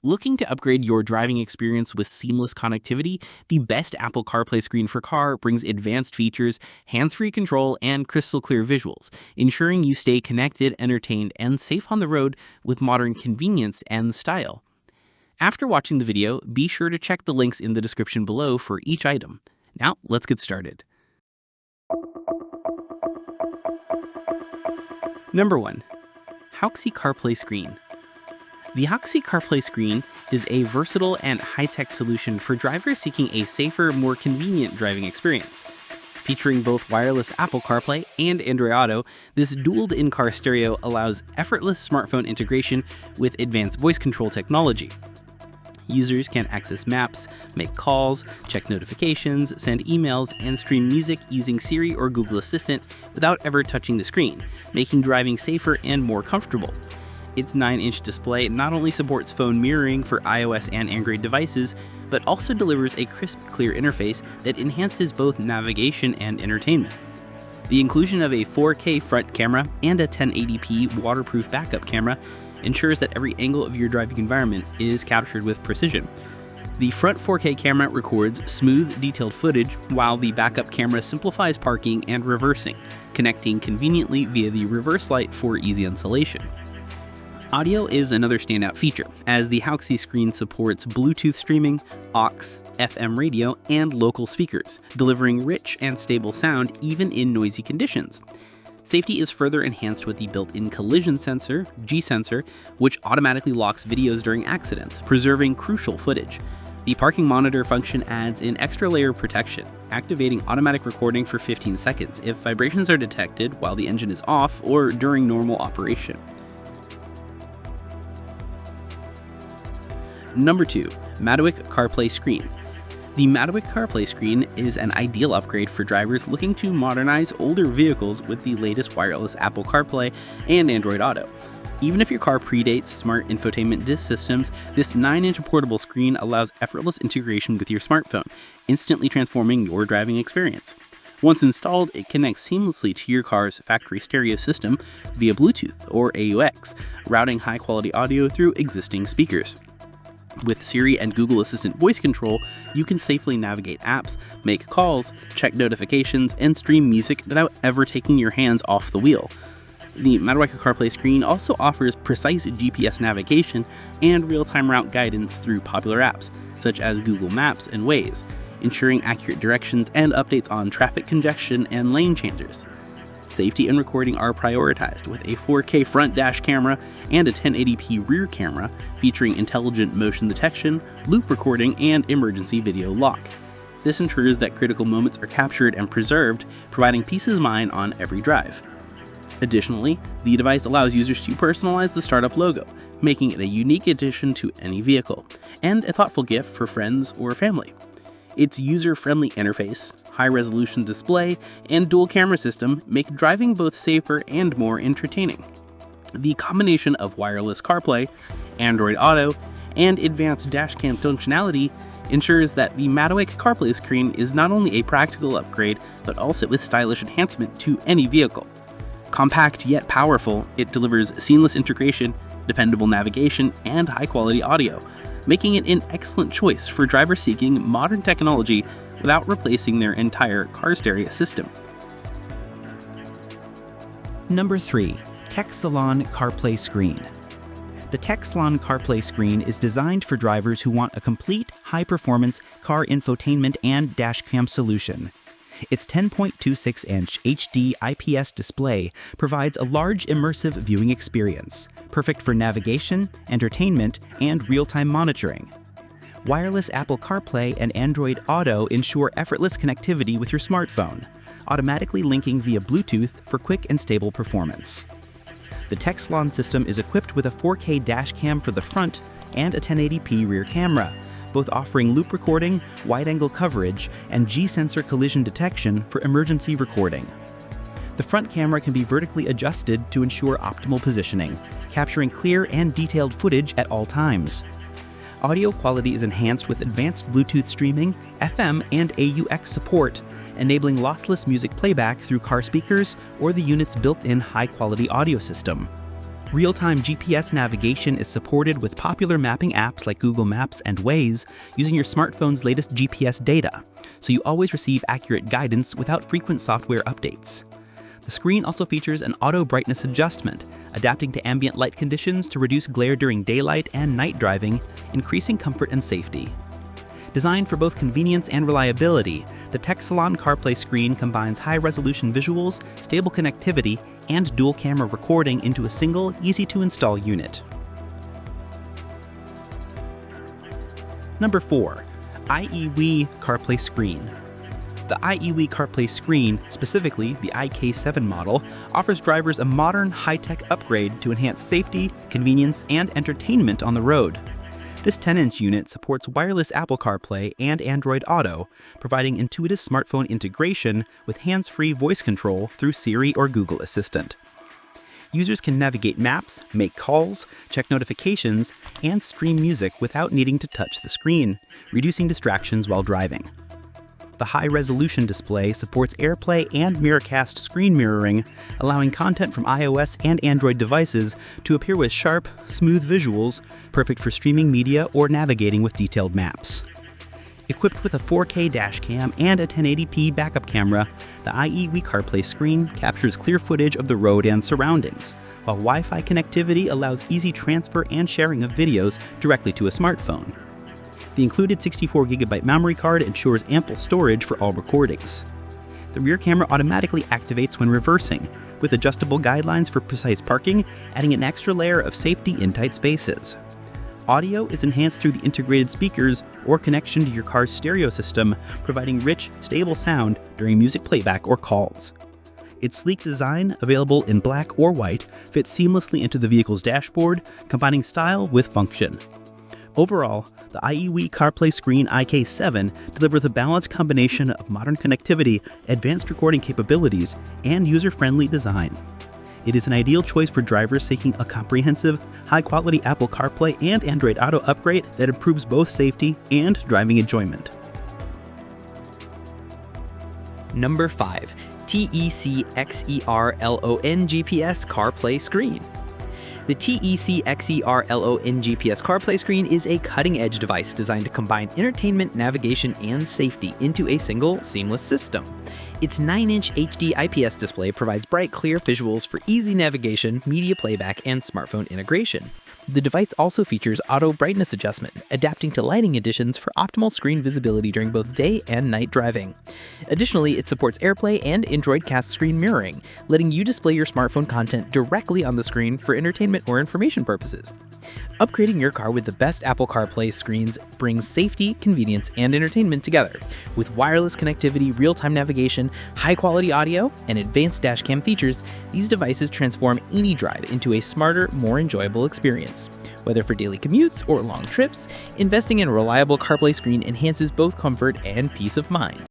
Looking to upgrade your driving experience with seamless connectivity? The best Apple CarPlay screen for car brings advanced features, hands-free control, and crystal-clear visuals, ensuring you stay connected, entertained, and safe on the road with modern convenience and style. After watching the video, be sure to check the links in the description below for each item. Now, let's get started. Number 1. HAUXIY CarPlay Screen. The HAUXIY CarPlay Screen is a versatile and high-tech solution for drivers seeking a safer, more convenient driving experience. Featuring both wireless Apple CarPlay and Android Auto, this dual in-car stereo allows effortless smartphone integration with advanced voice control technology. Users can access maps, make calls, check notifications, send emails, and stream music using Siri or Google Assistant without ever touching the screen, making driving safer and more comfortable. Its 9-inch display not only supports phone mirroring for iOS and Android devices, but also delivers a crisp, clear interface that enhances both navigation and entertainment. The inclusion of a 4K front camera and a 1080p waterproof backup camera ensures that every angle of your driving environment is captured with precision. The front 4K camera records smooth, detailed footage, while the backup camera simplifies parking and reversing, connecting conveniently via the reverse light for easy installation. Audio is another standout feature, as the HAUXIY screen supports Bluetooth streaming, AUX, FM radio, and local speakers, delivering rich and stable sound even in noisy conditions. Safety is further enhanced with the built-in collision sensor, G-sensor, which automatically locks videos during accidents, preserving crucial footage. The parking monitor function adds an extra layer of protection, activating automatic recording for 15 seconds if vibrations are detected while the engine is off or during normal operation. Number 2. Madoec CarPlay Screen. The Madowick CarPlay Screen is an ideal upgrade for drivers looking to modernize older vehicles with the latest wireless Apple CarPlay and Android Auto. Even if your car predates smart infotainment disc systems, this 9-inch portable screen allows effortless integration with your smartphone, instantly transforming your driving experience. Once installed, it connects seamlessly to your car's factory stereo system via Bluetooth or AUX, routing high-quality audio through existing speakers. With Siri and Google Assistant voice control, you can safely navigate apps, make calls, check notifications, and stream music without ever taking your hands off the wheel. The Madowick CarPlay Screen also offers precise GPS navigation and real-time route guidance through popular apps, such as Google Maps and Waze, ensuring accurate directions and updates on traffic congestion and lane changes. Safety and recording are prioritized with a 4K front dash camera and a 1080p rear camera featuring intelligent motion detection, loop recording, and emergency video lock. This ensures that critical moments are captured and preserved, providing peace of mind on every drive. Additionally, the device allows users to personalize the startup logo, making it a unique addition to any vehicle, and a thoughtful gift for friends or family. Its user-friendly interface, high-resolution display, and dual camera system make driving both safer and more entertaining. The combination of wireless CarPlay, Android Auto, and advanced dashcam functionality ensures that the Madowick CarPlay Screen is not only a practical upgrade, but also a stylish enhancement to any vehicle. Compact yet powerful, it delivers seamless integration, dependable navigation, and high-quality audio, making it an excellent choice for drivers seeking modern technology without replacing their entire car stereo system. Number 3. Texalon CarPlay Screen. The Texalon CarPlay Screen is designed for drivers who want a complete, high-performance car infotainment and dashcam solution. Its 10.26-inch HD IPS display provides a large immersive viewing experience, perfect for navigation, entertainment, and real-time monitoring. Wireless Apple CarPlay and Android Auto ensure effortless connectivity with your smartphone, automatically linking via Bluetooth for quick and stable performance. The Texalon system is equipped with a 4K dashcam for the front and a 1080p rear camera, both offering loop recording, wide-angle coverage, and G-sensor collision detection for emergency recording. The front camera can be vertically adjusted to ensure optimal positioning, capturing clear and detailed footage at all times. Audio quality is enhanced with advanced Bluetooth streaming, FM, and AUX support, enabling lossless music playback through car speakers or the unit's built-in high-quality audio system. Real-time GPS navigation is supported with popular mapping apps like Google Maps and Waze using your smartphone's latest GPS data, so you always receive accurate guidance without frequent software updates. The screen also features an auto brightness adjustment, adapting to ambient light conditions to reduce glare during daylight and night driving, increasing comfort and safety. Designed for both convenience and reliability, the Texalon CarPlay Screen combines high-resolution visuals, stable connectivity, and dual-camera recording into a single, easy-to-install unit. Number 4. IEWEY CarPlay Screen. The IEWEY CarPlay Screen, specifically the IK7 model, offers drivers a modern, high-tech upgrade to enhance safety, convenience, and entertainment on the road. This 10-inch unit supports wireless Apple CarPlay and Android Auto, providing intuitive smartphone integration with hands-free voice control through Siri or Google Assistant. Users can navigate maps, make calls, check notifications, and stream music without needing to touch the screen, reducing distractions while driving. The high-resolution display supports AirPlay and Miracast screen mirroring, allowing content from iOS and Android devices to appear with sharp, smooth visuals, perfect for streaming media or navigating with detailed maps. Equipped with a 4K dashcam and a 1080p backup camera, the IEWEY CarPlay Screen captures clear footage of the road and surroundings, while Wi-Fi connectivity allows easy transfer and sharing of videos directly to a smartphone. The included 64GB memory card ensures ample storage for all recordings. The rear camera automatically activates when reversing, with adjustable guidelines for precise parking, adding an extra layer of safety in tight spaces. Audio is enhanced through the integrated speakers or connection to your car's stereo system, providing rich, stable sound during music playback or calls. Its sleek design, available in black or white, fits seamlessly into the vehicle's dashboard, combining style with function. Overall, the IEWEY CarPlay Screen IK7 delivers a balanced combination of modern connectivity, advanced recording capabilities, and user-friendly design. It is an ideal choice for drivers seeking a comprehensive, high-quality Apple CarPlay and Android Auto upgrade that improves both safety and driving enjoyment. Number 5. TECXERLLON GPS CarPlay Screen. The TECXERLLON GPS CarPlay Screen is a cutting-edge device designed to combine entertainment, navigation, and safety into a single, seamless system. Its 9-inch HD IPS display provides bright, clear visuals for easy navigation, media playback, and smartphone integration. The device also features auto brightness adjustment, adapting to lighting conditions for optimal screen visibility during both day and night driving. Additionally, it supports AirPlay and Android Cast screen mirroring, letting you display your smartphone content directly on the screen for entertainment or information purposes. Upgrading your car with the best Apple CarPlay screens brings safety, convenience, and entertainment together. With wireless connectivity, real-time navigation, high-quality audio, and advanced dashcam features, these devices transform any drive into a smarter, more enjoyable experience. Whether for daily commutes or long trips, investing in a reliable CarPlay screen enhances both comfort and peace of mind.